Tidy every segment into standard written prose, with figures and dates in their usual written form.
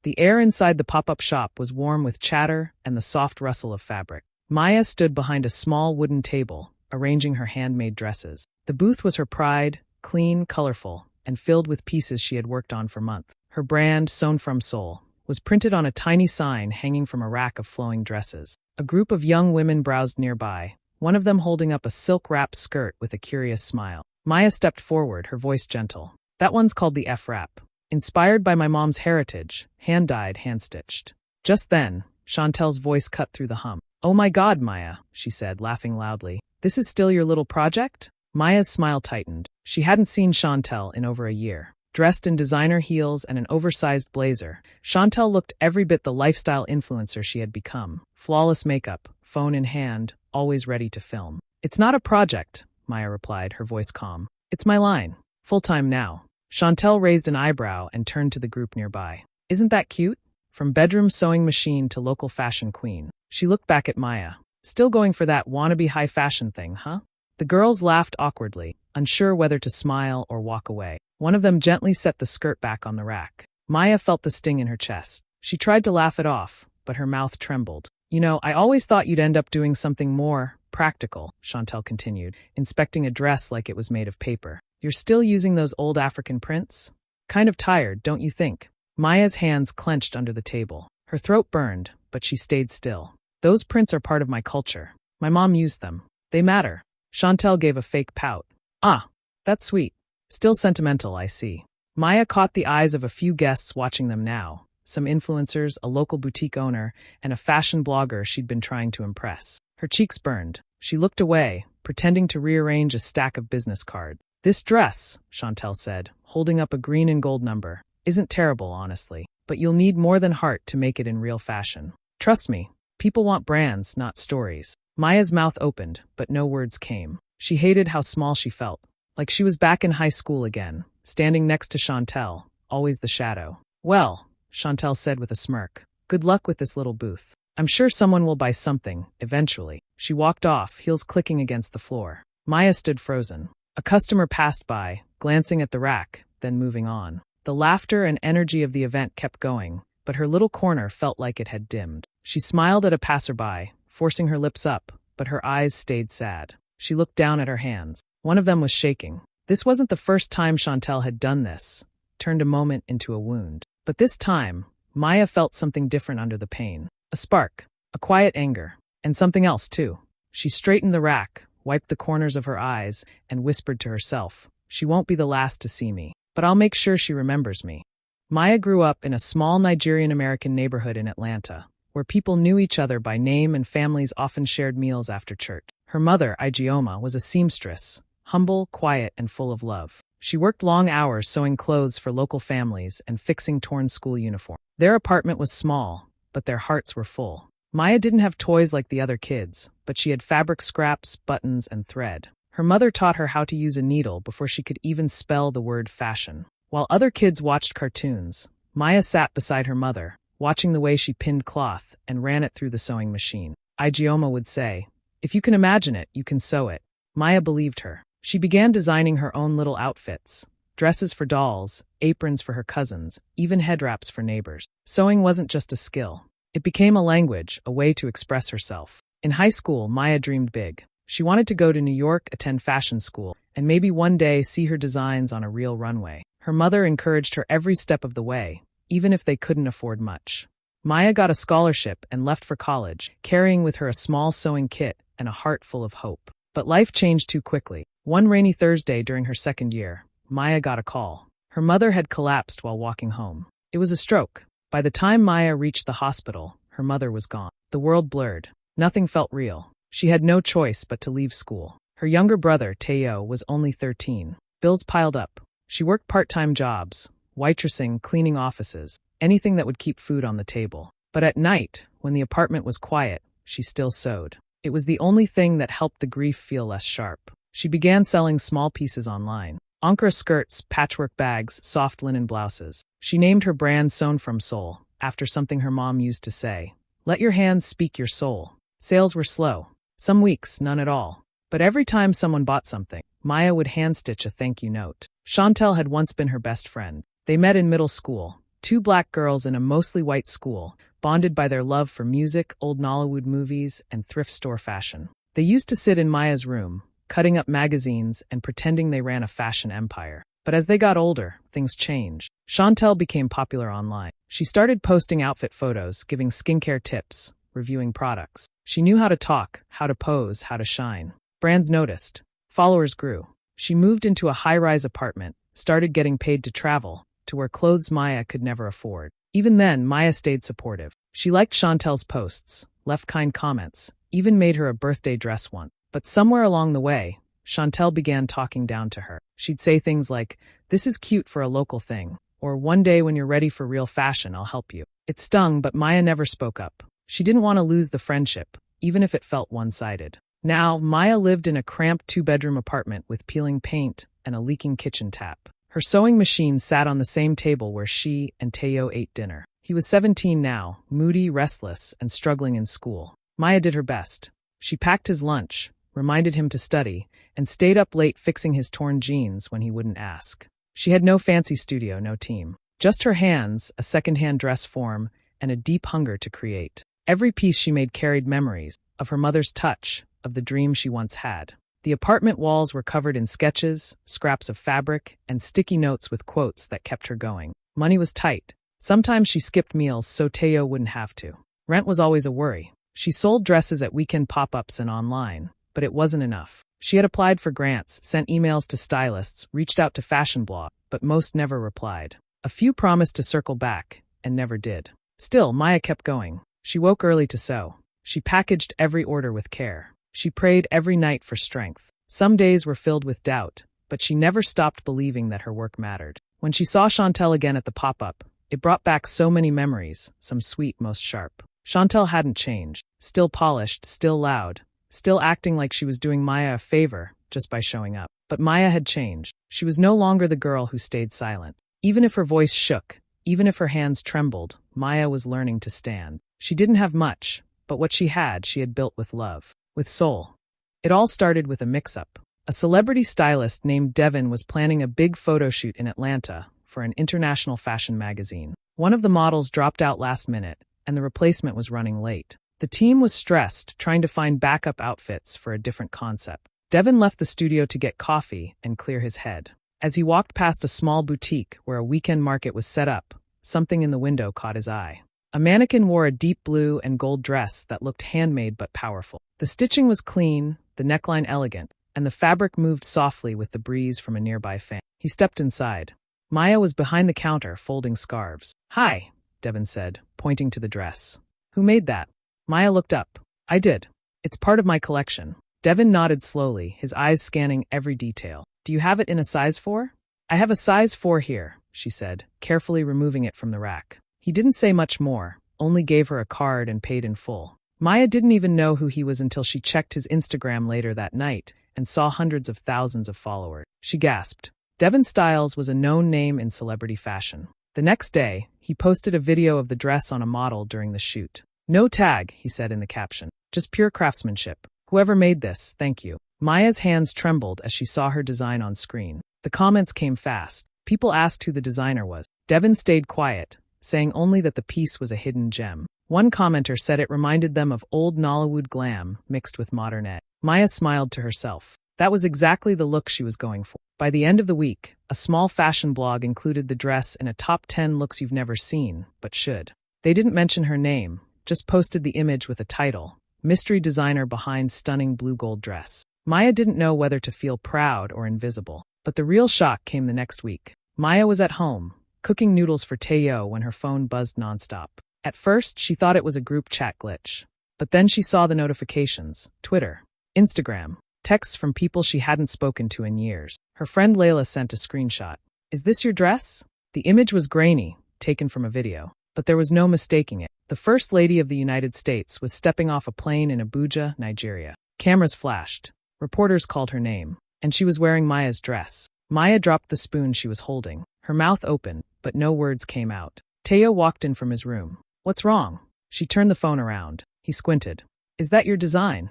The air inside the pop-up shop was warm with chatter and the soft rustle of fabric. Maya stood behind a small wooden table, arranging her handmade dresses. The booth was her pride, clean, colorful, and filled with pieces she had worked on for months. Her brand, Sewn from Soul, was printed on a tiny sign hanging from a rack of flowing dresses. A group of young women browsed nearby, one of them holding up a silk-wrapped skirt with a curious smile. Maya stepped forward, her voice gentle. That one's called the F-wrap. Inspired by my mom's heritage, hand-dyed, hand-stitched. Just then, Chantel's voice cut through the hum. Oh my God, Maya, she said, laughing loudly. This is still your little project? Maya's smile tightened. She hadn't seen Chantel in over a year. Dressed in designer heels and an oversized blazer, Chantel looked every bit the lifestyle influencer she had become. Flawless makeup, phone in hand, always ready to film. It's not a project, Maya replied, her voice calm. It's my line. Full-time now. Chantel raised an eyebrow and turned to the group nearby. Isn't that cute? From bedroom sewing machine to local fashion queen. She looked back at Maya. Still going for that wannabe high fashion thing, huh? The girls laughed awkwardly, unsure whether to smile or walk away. One of them gently set the skirt back on the rack. Maya felt the sting in her chest. She tried to laugh it off, but her mouth trembled. You know, I always thought you'd end up doing something more practical, Chantel continued, inspecting a dress like it was made of paper. You're still using those old African prints? Kind of tired, don't you think? Maya's hands clenched under the table. Her throat burned, but she stayed still. Those prints are part of my culture. My mom used them. They matter. Chantel gave a fake pout. Ah, that's sweet. Still sentimental, I see. Maya caught the eyes of a few guests watching them now. Some influencers, a local boutique owner, and a fashion blogger she'd been trying to impress. Her cheeks burned. She looked away, pretending to rearrange a stack of business cards. This dress, Chantel said, holding up a green and gold number, isn't terrible, honestly. But you'll need more than heart to make it in real fashion. Trust me, people want brands, not stories. Maya's mouth opened, but no words came. She hated how small she felt. Like she was back in high school again, standing next to Chantel, always the shadow. Well, Chantel said with a smirk, good luck with this little booth. I'm sure someone will buy something, eventually. She walked off, heels clicking against the floor. Maya stood frozen. A customer passed by, glancing at the rack, then moving on. The laughter and energy of the event kept going, but her little corner felt like it had dimmed. She smiled at a passerby, forcing her lips up, but her eyes stayed sad. She looked down at her hands. One of them was shaking. This wasn't the first time Chantel had done this, turned a moment into a wound. But this time, Maya felt something different under the pain. A spark, a quiet anger, and something else too. She straightened the rack, wiped the corners of her eyes, and whispered to herself, she won't be the last to see me, but I'll make sure she remembers me. Maya grew up in a small Nigerian American neighborhood in Atlanta, where people knew each other by name and families often shared meals after church. Her mother, Ijeoma, was a seamstress, humble, quiet, and full of love. She worked long hours sewing clothes for local families and fixing torn school uniforms. Their apartment was small, but their hearts were full. Maya didn't have toys like the other kids, but she had fabric scraps, buttons, and thread. Her mother taught her how to use a needle before she could even spell the word fashion. While other kids watched cartoons, Maya sat beside her mother, watching the way she pinned cloth and ran it through the sewing machine. Ijeoma would say, if you can imagine it, you can sew it. Maya believed her. She began designing her own little outfits, dresses for dolls, aprons for her cousins, even head wraps for neighbors. Sewing wasn't just a skill. It became a language, a way to express herself. In high school, Maya dreamed big. She wanted to go to New York, attend fashion school, and maybe one day see her designs on a real runway. Her mother encouraged her every step of the way, even if they couldn't afford much. Maya got a scholarship and left for college, carrying with her a small sewing kit and a heart full of hope. But life changed too quickly. One rainy Thursday during her second year, Maya got a call. Her mother had collapsed while walking home. It was a stroke. By the time Maya reached the hospital, her mother was gone. The world blurred. Nothing felt real. She had no choice but to leave school. Her younger brother, Teo, was only 13. Bills piled up. She worked part-time jobs, waitressing, cleaning offices, anything that would keep food on the table. But at night, when the apartment was quiet, she still sewed. It was the only thing that helped the grief feel less sharp. She began selling small pieces online. Ankara skirts, patchwork bags, soft linen blouses. She named her brand Sewn from Soul, after something her mom used to say. Let your hands speak your soul. Sales were slow. Some weeks, none at all. But every time someone bought something, Maya would hand-stitch a thank you note. Chantel had once been her best friend. They met in middle school, two black girls in a mostly white school, bonded by their love for music, old Nollywood movies, and thrift store fashion. They used to sit in Maya's room, cutting up magazines and pretending they ran a fashion empire. But as they got older, things changed. Chantel became popular online. She started posting outfit photos, giving skincare tips, reviewing products. She knew how to talk, how to pose, how to shine. Brands noticed. Followers grew. She moved into a high-rise apartment, started getting paid to travel, to wear clothes Maya could never afford. Even then, Maya stayed supportive. She liked Chantel's posts, left kind comments, even made her a birthday dress once. But somewhere along the way, Chantel began talking down to her. She'd say things like, "This is cute for a local thing," or "One day when you're ready for real fashion, I'll help you." It stung, but Maya never spoke up. She didn't want to lose the friendship, even if it felt one-sided. Now, Maya lived in a cramped two-bedroom apartment with peeling paint and a leaking kitchen tap. Her sewing machine sat on the same table where she and Teo ate dinner. He was 17 now, moody, restless, and struggling in school. Maya did her best. She packed his lunch, reminded him to study, and stayed up late fixing his torn jeans when he wouldn't ask. She had no fancy studio, no team. Just her hands, a second-hand dress form, and a deep hunger to create. Every piece she made carried memories of her mother's touch, of the dream she once had. The apartment walls were covered in sketches, scraps of fabric, and sticky notes with quotes that kept her going. Money was tight. Sometimes she skipped meals so Teo wouldn't have to. Rent was always a worry. She sold dresses at weekend pop-ups and online, but it wasn't enough. She had applied for grants, sent emails to stylists, reached out to fashion blogs, but most never replied. A few promised to circle back, and never did. Still, Maya kept going. She woke early to sew. She packaged every order with care. She prayed every night for strength. Some days were filled with doubt, but she never stopped believing that her work mattered. When she saw Chantel again at the pop-up, it brought back so many memories, some sweet, most sharp. Chantel hadn't changed. Still polished, still loud, still acting like she was doing Maya a favor just by showing up. But Maya had changed. She was no longer the girl who stayed silent. Even if her voice shook, even if her hands trembled, Maya was learning to stand. She didn't have much, but what she had built with love, with soul. It all started with a mix-up. A celebrity stylist named Devin was planning a big photo shoot in Atlanta for an international fashion magazine. One of the models dropped out last minute, and the replacement was running late. The team was stressed, trying to find backup outfits for a different concept. Devin left the studio to get coffee and clear his head. As he walked past a small boutique where a weekend market was set up, something in the window caught his eye. A mannequin wore a deep blue and gold dress that looked handmade but powerful. The stitching was clean, the neckline elegant, and the fabric moved softly with the breeze from a nearby fan. He stepped inside. Maya was behind the counter, folding scarves. "Hi," Devin said, pointing to the dress. "Who made that?" Maya looked up. "I did. It's part of my collection." Devin nodded slowly, his eyes scanning every detail. "Do you have it in a size 4? "I have a size 4 here," she said, carefully removing it from the rack. He didn't say much more, only gave her a card and paid in full. Maya didn't even know who he was until she checked his Instagram later that night and saw hundreds of thousands of followers. She gasped. Devin Styles was a known name in celebrity fashion. The next day, he posted a video of the dress on a model during the shoot. "No tag," he said in the caption. "Just pure craftsmanship. Whoever made this, thank you." Maya's hands trembled as she saw her design on screen. The comments came fast. People asked who the designer was. Devin stayed quiet, saying only that the piece was a hidden gem. One commenter said it reminded them of old Nollywood glam mixed with modern edge. Maya smiled to herself. That was exactly the look she was going for. By the end of the week, a small fashion blog included the dress in a top 10 looks you've never seen, but should. They didn't mention her name, just posted the image with a title, "Mystery Designer Behind Stunning Blue Gold Dress." Maya didn't know whether to feel proud or invisible. But the real shock came the next week. Maya was at home, cooking noodles for Teo when her phone buzzed nonstop. At first, she thought it was a group chat glitch. But then she saw the notifications: Twitter, Instagram, texts from people she hadn't spoken to in years. Her friend Layla sent a screenshot. "Is this your dress?" The image was grainy, taken from a video. But there was no mistaking it. The First Lady of the United States was stepping off a plane in Abuja, Nigeria. Cameras flashed. Reporters called her name. And she was wearing Maya's dress. Maya dropped the spoon she was holding. Her mouth opened, but no words came out. Teo walked in from his room. "What's wrong?" She turned the phone around. He squinted. "Is that your design?"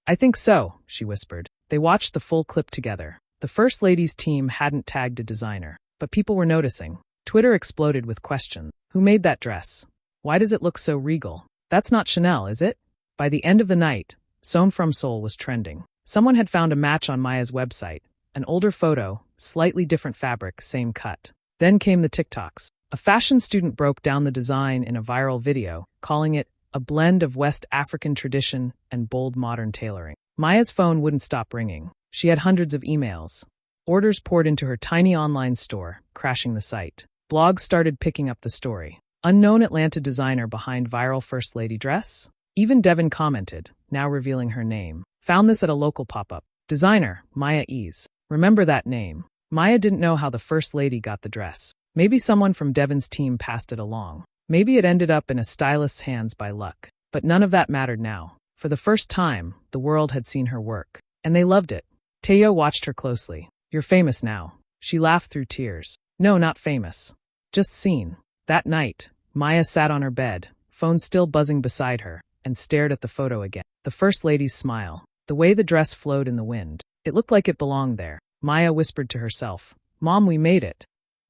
I think so," she whispered. They watched the full clip together. The First Lady's team hadn't tagged a designer, but people were noticing. Twitter exploded with questions. Who made that dress? Why does it look so regal? That's not Chanel, is it? By the end of the night, Sewn from Seoul was trending. Someone had found a match on Maya's website. An older photo, slightly different fabric, same cut. Then came the TikToks. A fashion student broke down the design in a viral video, calling it a blend of West African tradition and bold modern tailoring. Maya's phone wouldn't stop ringing. She had hundreds of emails. Orders poured into her tiny online store, crashing the site. Blogs started picking up the story. Unknown Atlanta designer behind viral First Lady dress? Even Devin commented, now revealing her name. Found this at a local pop-up. Designer, Maya Ease. Remember that name. Maya didn't know how the First Lady got the dress. Maybe someone from Devin's team passed it along. Maybe it ended up in a stylist's hands by luck. But none of that mattered now. For the first time, the world had seen her work. And they loved it. Teo watched her closely. You're famous now. She laughed through tears. No, not famous. Just seen. That night, Maya sat on her bed, phone still buzzing beside her, and stared at the photo again. The First Lady's smile. The way the dress flowed in the wind. It looked like it belonged there. Maya whispered to herself, Mom, we made it.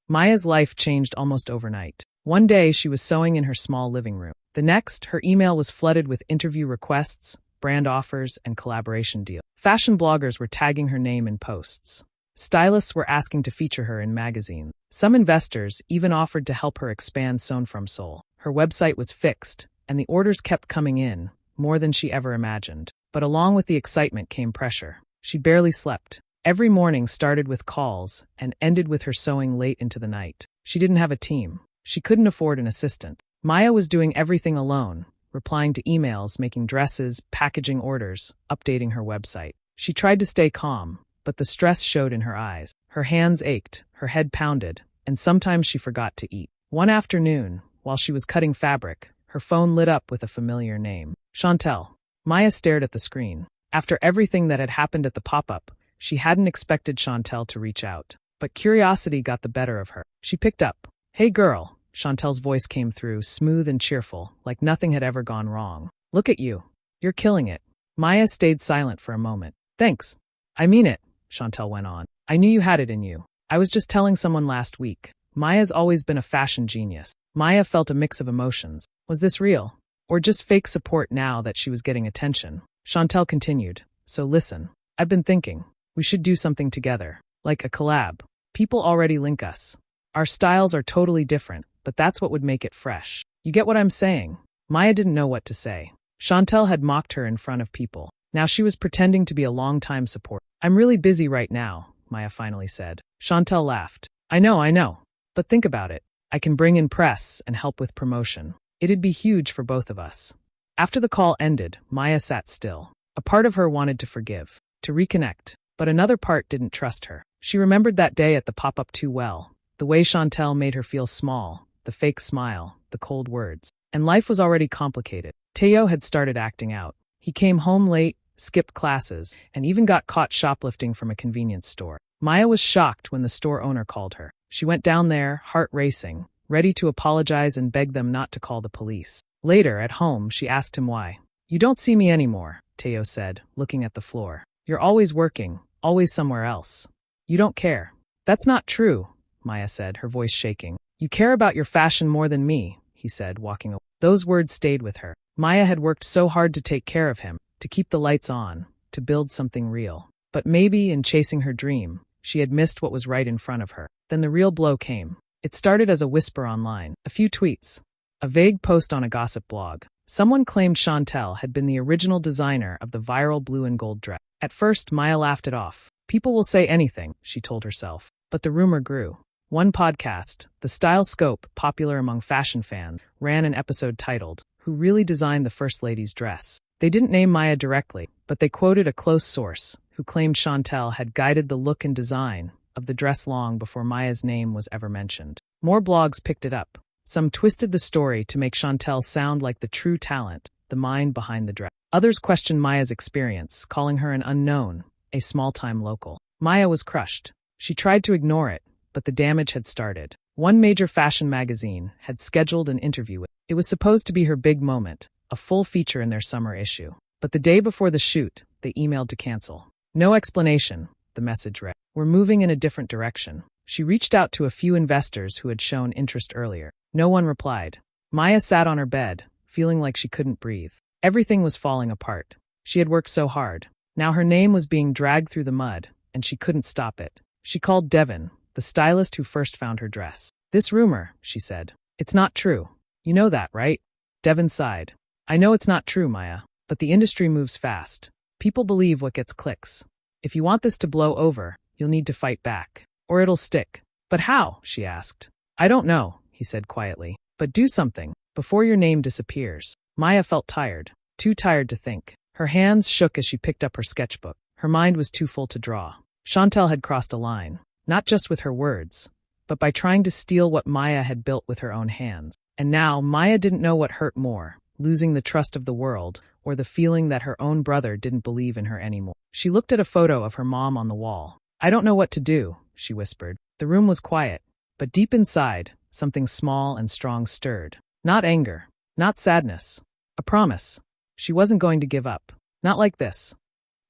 Maya's life changed almost overnight. One day, she was sewing in her small living room. The next, her email was flooded with interview requests, brand offers, and collaboration deals. Fashion bloggers were tagging her name in posts. Stylists were asking to feature her in magazines. Some investors even offered to help her expand Sewn from Seoul. Her website was fixed, and the orders kept coming in, more than she ever imagined. But along with the excitement came pressure. She barely slept. Every morning started with calls and ended with her sewing late into the night. She didn't have a team. She couldn't afford an assistant. Maya was doing everything alone, replying to emails, making dresses, packaging orders, updating her website. She tried to stay calm, but the stress showed in her eyes. Her hands ached, her head pounded, and sometimes she forgot to eat. One afternoon, while she was cutting fabric, her phone lit up with a familiar name. Chantel. Maya stared at the screen. After everything that had happened at the pop-up, she hadn't expected Chantel to reach out. But curiosity got the better of her. She picked up. Hey girl, Chantel's voice came through, smooth and cheerful, like nothing had ever gone wrong. Look at you. You're killing it. Maya stayed silent for a moment. Thanks. I mean it, Chantel went on. I knew you had it in you. I was just telling someone last week. Maya's always been a fashion genius. Maya felt a mix of emotions. Was this real? Or just fake support now that she was getting attention? Chantel continued. So listen, I've been thinking. We should do something together. Like a collab. People already link us. Our styles are totally different, but that's what would make it fresh. You get what I'm saying? Maya didn't know what to say. Chantel had mocked her in front of people. Now she was pretending to be a long-time supporter. I'm really busy right now, Maya finally said. Chantel laughed. I know. But think about it. I can bring in press and help with promotion. It'd be huge for both of us. After the call ended, Maya sat still. A part of her wanted to forgive, to reconnect, but another part didn't trust her. She remembered that day at the pop-up too well. The way Chantel made her feel small, the fake smile, the cold words. And life was already complicated. Teo had started acting out. He came home late, skipped classes, and even got caught shoplifting from a convenience store. Maya was shocked when the store owner called her. She went down there, heart racing, ready to apologize and beg them not to call the police. Later, at home, she asked him why. You don't see me anymore, Teo said, looking at the floor. You're always working, always somewhere else. You don't care. That's not true, Maya said, her voice shaking. You care about your fashion more than me, he said, walking away. Those words stayed with her. Maya had worked so hard to take care of him, to keep the lights on, to build something real. But maybe, in chasing her dream, she had missed what was right in front of her. Then the real blow came. It started as a whisper online, a few tweets, a vague post on a gossip blog. Someone claimed Chantel had been the original designer of the viral blue and gold dress. At first, Maya laughed it off. People will say anything, she told herself. But the rumor grew. One podcast, The Style Scope, popular among fashion fans, ran an episode titled, Who Really Designed the First Lady's Dress? They didn't name Maya directly, but they quoted a close source, who claimed Chantel had guided the look and design of the dress long before Maya's name was ever mentioned. More blogs picked it up. Some twisted the story to make Chantel sound like the true talent, the mind behind the dress. Others questioned Maya's experience, calling her an unknown, a small-time local. Maya was crushed. She tried to ignore it, but the damage had started. One major fashion magazine had scheduled an interview with her. It was supposed to be her big moment, a full feature in their summer issue. But the day before the shoot, they emailed to cancel. No explanation, the message read. We're moving in a different direction. She reached out to a few investors who had shown interest earlier. No one replied. Maya sat on her bed, feeling like she couldn't breathe. Everything was falling apart. She had worked so hard. Now her name was being dragged through the mud, and she couldn't stop it. She called Devin, the stylist who first found her dress. "This rumor," she said. "It's not true. You know that, right?" Devin sighed. "I know it's not true, Maya, but the industry moves fast. People believe what gets clicks. If you want this to blow over, you'll need to fight back. Or it'll stick." "But how?" she asked. "I don't know," he said quietly. "But do something, before your name disappears." Maya felt tired, too tired to think. Her hands shook as she picked up her sketchbook. Her mind was too full to draw. Chantel had crossed a line, not just with her words, but by trying to steal what Maya had built with her own hands. And now Maya didn't know what hurt more, losing the trust of the world, or the feeling that her own brother didn't believe in her anymore. She looked at a photo of her mom on the wall. "I don't know what to do," she whispered. The room was quiet, but deep inside, something small and strong stirred. Not anger, not sadness, a promise. She wasn't going to give up. Not like this.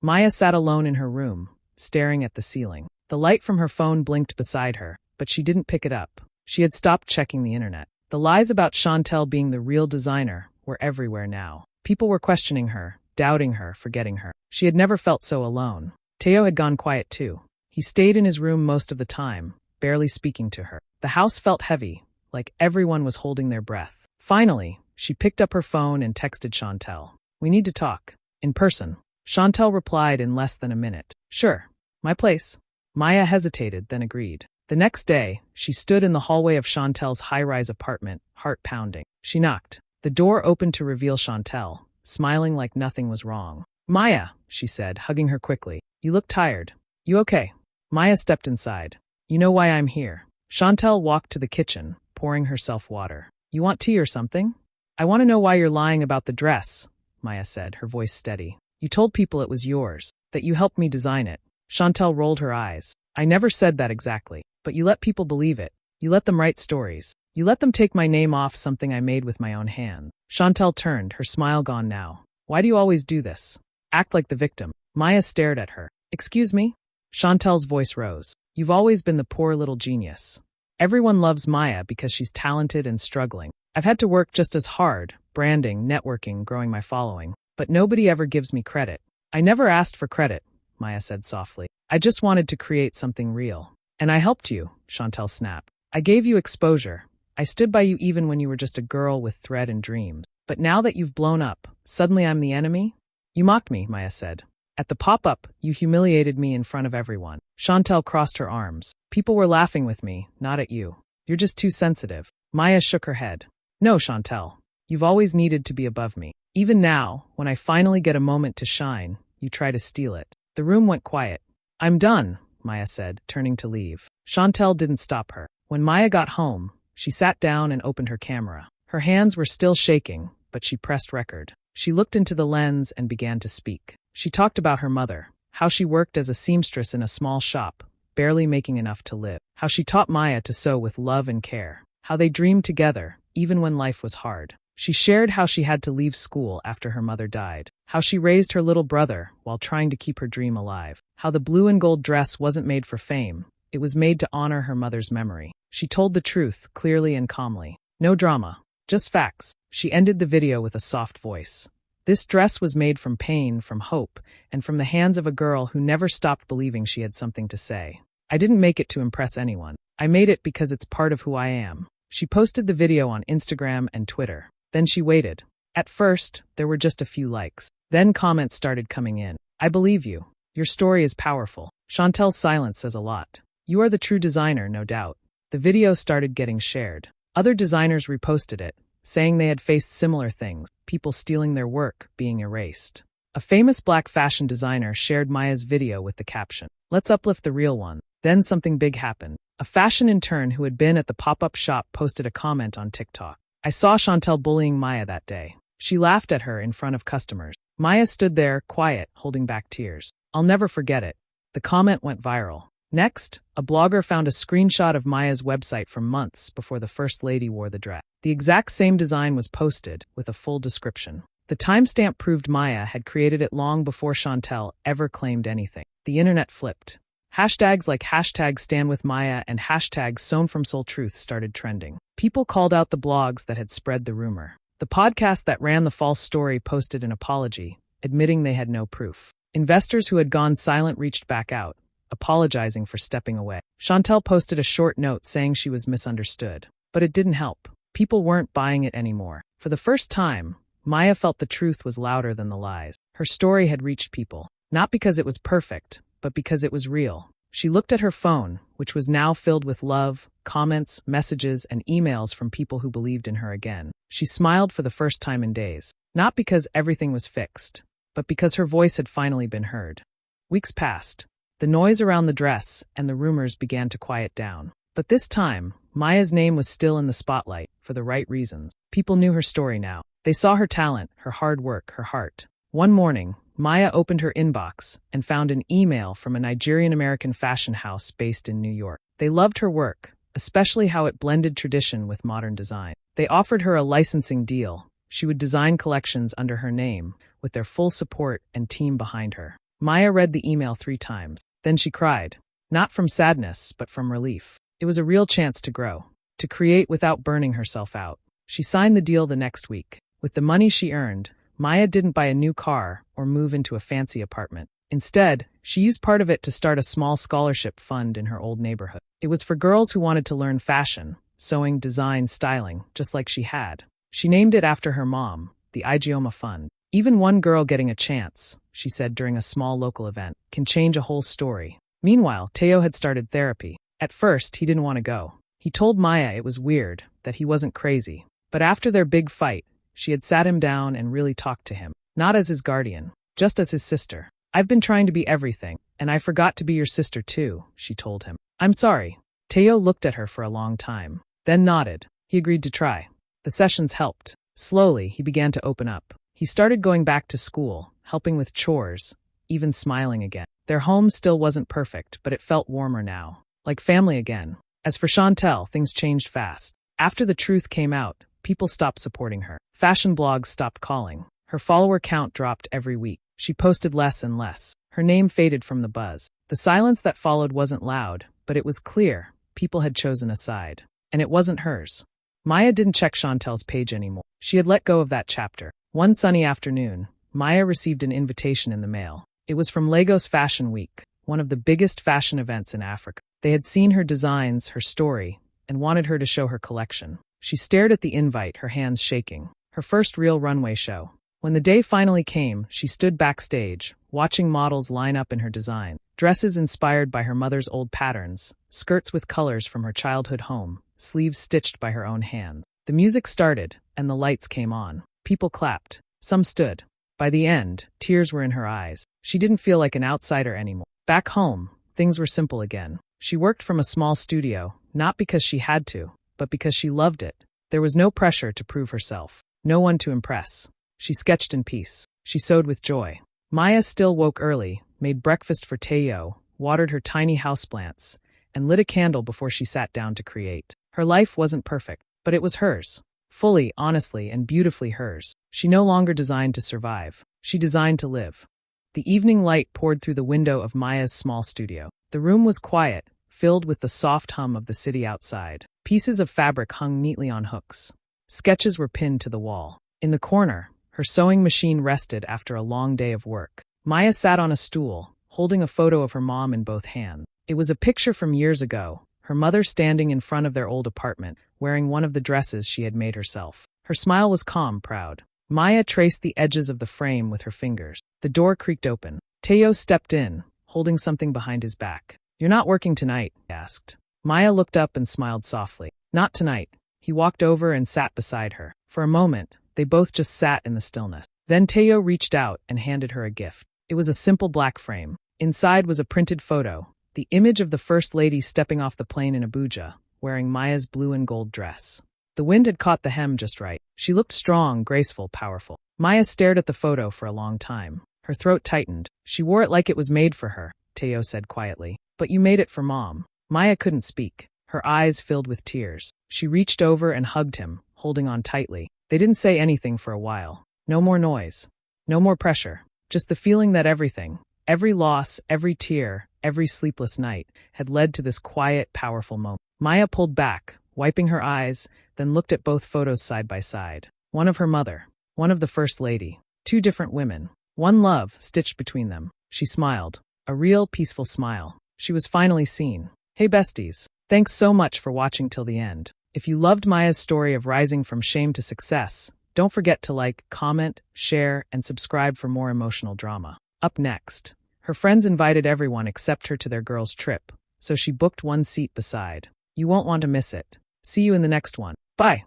Maya sat alone in her room, staring at the ceiling. The light from her phone blinked beside her, but she didn't pick it up. She had stopped checking the internet. The lies about Chantel being the real designer were everywhere now. People were questioning her, doubting her, forgetting her. She had never felt so alone. Teo had gone quiet too. He stayed in his room most of the time, barely speaking to her. The house felt heavy, like everyone was holding their breath. Finally, she picked up her phone and texted Chantel. "We need to talk. In person." Chantel replied in less than a minute. "Sure. My place." Maya hesitated, then agreed. The next day, she stood in the hallway of Chantel's high-rise apartment, heart pounding. She knocked. The door opened to reveal Chantel, smiling like nothing was wrong. "Maya," she said, hugging her quickly. "You look tired. You okay?" Maya stepped inside. "You know why I'm here." Chantel walked to the kitchen, pouring herself water. "You want tea or something?" "I want to know why you're lying about the dress," Maya said, her voice steady. "You told people it was yours, that you helped me design it." Chantel rolled her eyes. "I never said that exactly, but you let people believe it. You let them write stories. You let them take my name off something I made with my own hand." Chantel turned, her smile gone now. "Why do you always do this? Act like the victim." Maya stared at her. "Excuse me?" Chantel's voice rose. "You've always been the poor little genius. Everyone loves Maya because she's talented and struggling. I've had to work just as hard, branding, networking, growing my following. But nobody ever gives me credit." "I never asked for credit," Maya said softly. "I just wanted to create something real. And I helped you," Chantel snapped. "I gave you exposure. I stood by you even when you were just a girl with thread and dreams. But now that you've blown up, suddenly I'm the enemy?" "You mocked me," Maya said. "At the pop-up, you humiliated me in front of everyone." Chantel crossed her arms. "People were laughing with me, not at you. You're just too sensitive." Maya shook her head. "No, Chantel. You've always needed to be above me. Even now, when I finally get a moment to shine, you try to steal it." The room went quiet. "I'm done," Maya said, turning to leave. Chantel didn't stop her. When Maya got home, she sat down and opened her camera. Her hands were still shaking, but she pressed record. She looked into the lens and began to speak. She talked about her mother, how she worked as a seamstress in a small shop, barely making enough to live, how she taught Maya to sew with love and care, how they dreamed together, even when life was hard. She shared how she had to leave school after her mother died, how she raised her little brother while trying to keep her dream alive, how the blue and gold dress wasn't made for fame, it was made to honor her mother's memory. She told the truth, clearly and calmly. No drama, just facts. She ended the video with a soft voice. "This dress was made from pain, from hope, and from the hands of a girl who never stopped believing she had something to say. I didn't make it to impress anyone. I made it because it's part of who I am." She posted the video on Instagram and Twitter. Then she waited. At first, there were just a few likes. Then comments started coming in. "I believe you. Your story is powerful. Chantel's silence says a lot. You are the true designer, no doubt." The video started getting shared. Other designers reposted it, saying they had faced similar things, people stealing their work, being erased. A famous black fashion designer shared Maya's video with the caption, "Let's uplift the real one." Then something big happened. A fashion intern who had been at the pop-up shop posted a comment on TikTok. "I saw Chantel bullying Maya that day. She laughed at her in front of customers." Maya stood there, quiet, holding back tears. "I'll never forget it." The comment went viral. Next, a blogger found a screenshot of Maya's website from months before the First Lady wore the dress. The exact same design was posted, with a full description. The timestamp proved Maya had created it long before Chantel ever claimed anything. The internet flipped. Hashtags like hashtag #StandWithMaya and hashtag #SewnFromSoulTruth started trending. People called out the blogs that had spread the rumor. The podcast that ran the false story posted an apology, admitting they had no proof. Investors who had gone silent reached back out, apologizing for stepping away. Chantel posted a short note saying she was misunderstood. But it didn't help. People weren't buying it anymore. For the first time, Maya felt the truth was louder than the lies. Her story had reached people, not because it was perfect, but because it was real. She looked at her phone, which was now filled with love, comments, messages, and emails from people who believed in her again. She smiled for the first time in days, not because everything was fixed, but because her voice had finally been heard. Weeks passed. The noise around the dress and the rumors began to quiet down. But this time, Maya's name was still in the spotlight, for the right reasons. People knew her story now. They saw her talent, her hard work, her heart. One morning, Maya opened her inbox and found an email from a Nigerian-American fashion house based in New York. They loved her work, especially how it blended tradition with modern design. They offered her a licensing deal. She would design collections under her name, with their full support and team behind her. Maya read the email 3 times. Then she cried, not from sadness, but from relief. It was a real chance to grow, to create without burning herself out. She signed the deal the next week. With the money she earned, Maya didn't buy a new car or move into a fancy apartment. Instead, she used part of it to start a small scholarship fund in her old neighborhood. It was for girls who wanted to learn fashion, sewing, design, styling, just like she had. She named it after her mom, the Ijeoma Fund. Even one girl getting a chance, she said during a small local event, can change a whole story. Meanwhile, Teo had started therapy. At first, he didn't want to go. He told Maya it was weird, that he wasn't crazy. But after their big fight, she had sat him down and really talked to him. Not as his guardian, just as his sister. I've been trying to be everything, and I forgot to be your sister too, she told him. I'm sorry. Teo looked at her for a long time, then nodded. He agreed to try. The sessions helped. Slowly, he began to open up. He started going back to school, helping with chores, even smiling again. Their home still wasn't perfect, but it felt warmer now. Like family again. As for Chantel, things changed fast. After the truth came out, people stopped supporting her. Fashion blogs stopped calling. Her follower count dropped every week. She posted less and less. Her name faded from the buzz. The silence that followed wasn't loud, but it was clear. People had chosen a side. And it wasn't hers. Maya didn't check Chantel's page anymore. She had let go of that chapter. One sunny afternoon, Maya received an invitation in the mail. It was from Lagos Fashion Week, one of the biggest fashion events in Africa. They had seen her designs, her story, and wanted her to show her collection. She stared at the invite, her hands shaking. Her first real runway show. When the day finally came, she stood backstage, watching models line up in her design. Dresses inspired by her mother's old patterns, skirts with colors from her childhood home, sleeves stitched by her own hands. The music started, and the lights came on. People clapped. Some stood. By the end, tears were in her eyes. She didn't feel like an outsider anymore. Back home, things were simple again. She worked from a small studio, not because she had to, but because she loved it. There was no pressure to prove herself. No one to impress. She sketched in peace. She sewed with joy. Maya still woke early, made breakfast for Teo, watered her tiny houseplants, and lit a candle before she sat down to create. Her life wasn't perfect, but it was hers. Fully, honestly, and beautifully hers. She no longer designed to survive. She designed to live. The evening light poured through the window of Maya's small studio. The room was quiet, filled with the soft hum of the city outside. Pieces of fabric hung neatly on hooks. Sketches were pinned to the wall. In the corner, her sewing machine rested after a long day of work. Maya sat on a stool, holding a photo of her mom in both hands. It was a picture from years ago, her mother standing in front of their old apartment, wearing one of the dresses she had made herself. Her smile was calm, proud. Maya traced the edges of the frame with her fingers. The door creaked open. Teo stepped in, holding something behind his back. "You're not working tonight?" he asked. Maya looked up and smiled softly. "Not tonight." He walked over and sat beside her. For a moment, they both just sat in the stillness. Then Teo reached out and handed her a gift. It was a simple black frame. Inside was a printed photo, the image of the First Lady stepping off the plane in Abuja, wearing Maya's blue and gold dress. The wind had caught the hem just right. She looked strong, graceful, powerful. Maya stared at the photo for a long time. Her throat tightened. "She wore it like it was made for her," Teo said quietly. "But you made it for Mom." Maya couldn't speak. Her eyes filled with tears. She reached over and hugged him, holding on tightly. They didn't say anything for a while. No more noise. No more pressure. Just the feeling that everything, every loss, every tear, every sleepless night, had led to this quiet, powerful moment. Maya pulled back, wiping her eyes, then looked at both photos side by side. One of her mother, one of the First Lady. Two different women. One love stitched between them. She smiled. A real, peaceful smile. She was finally seen. Hey besties. Thanks so much for watching till the end. If you loved Maya's story of rising from shame to success, don't forget to like, comment, share, and subscribe for more emotional drama. Up next, her friends invited everyone except her to their girls' trip, so she booked one seat beside. You won't want to miss it. See you in the next one. Bye.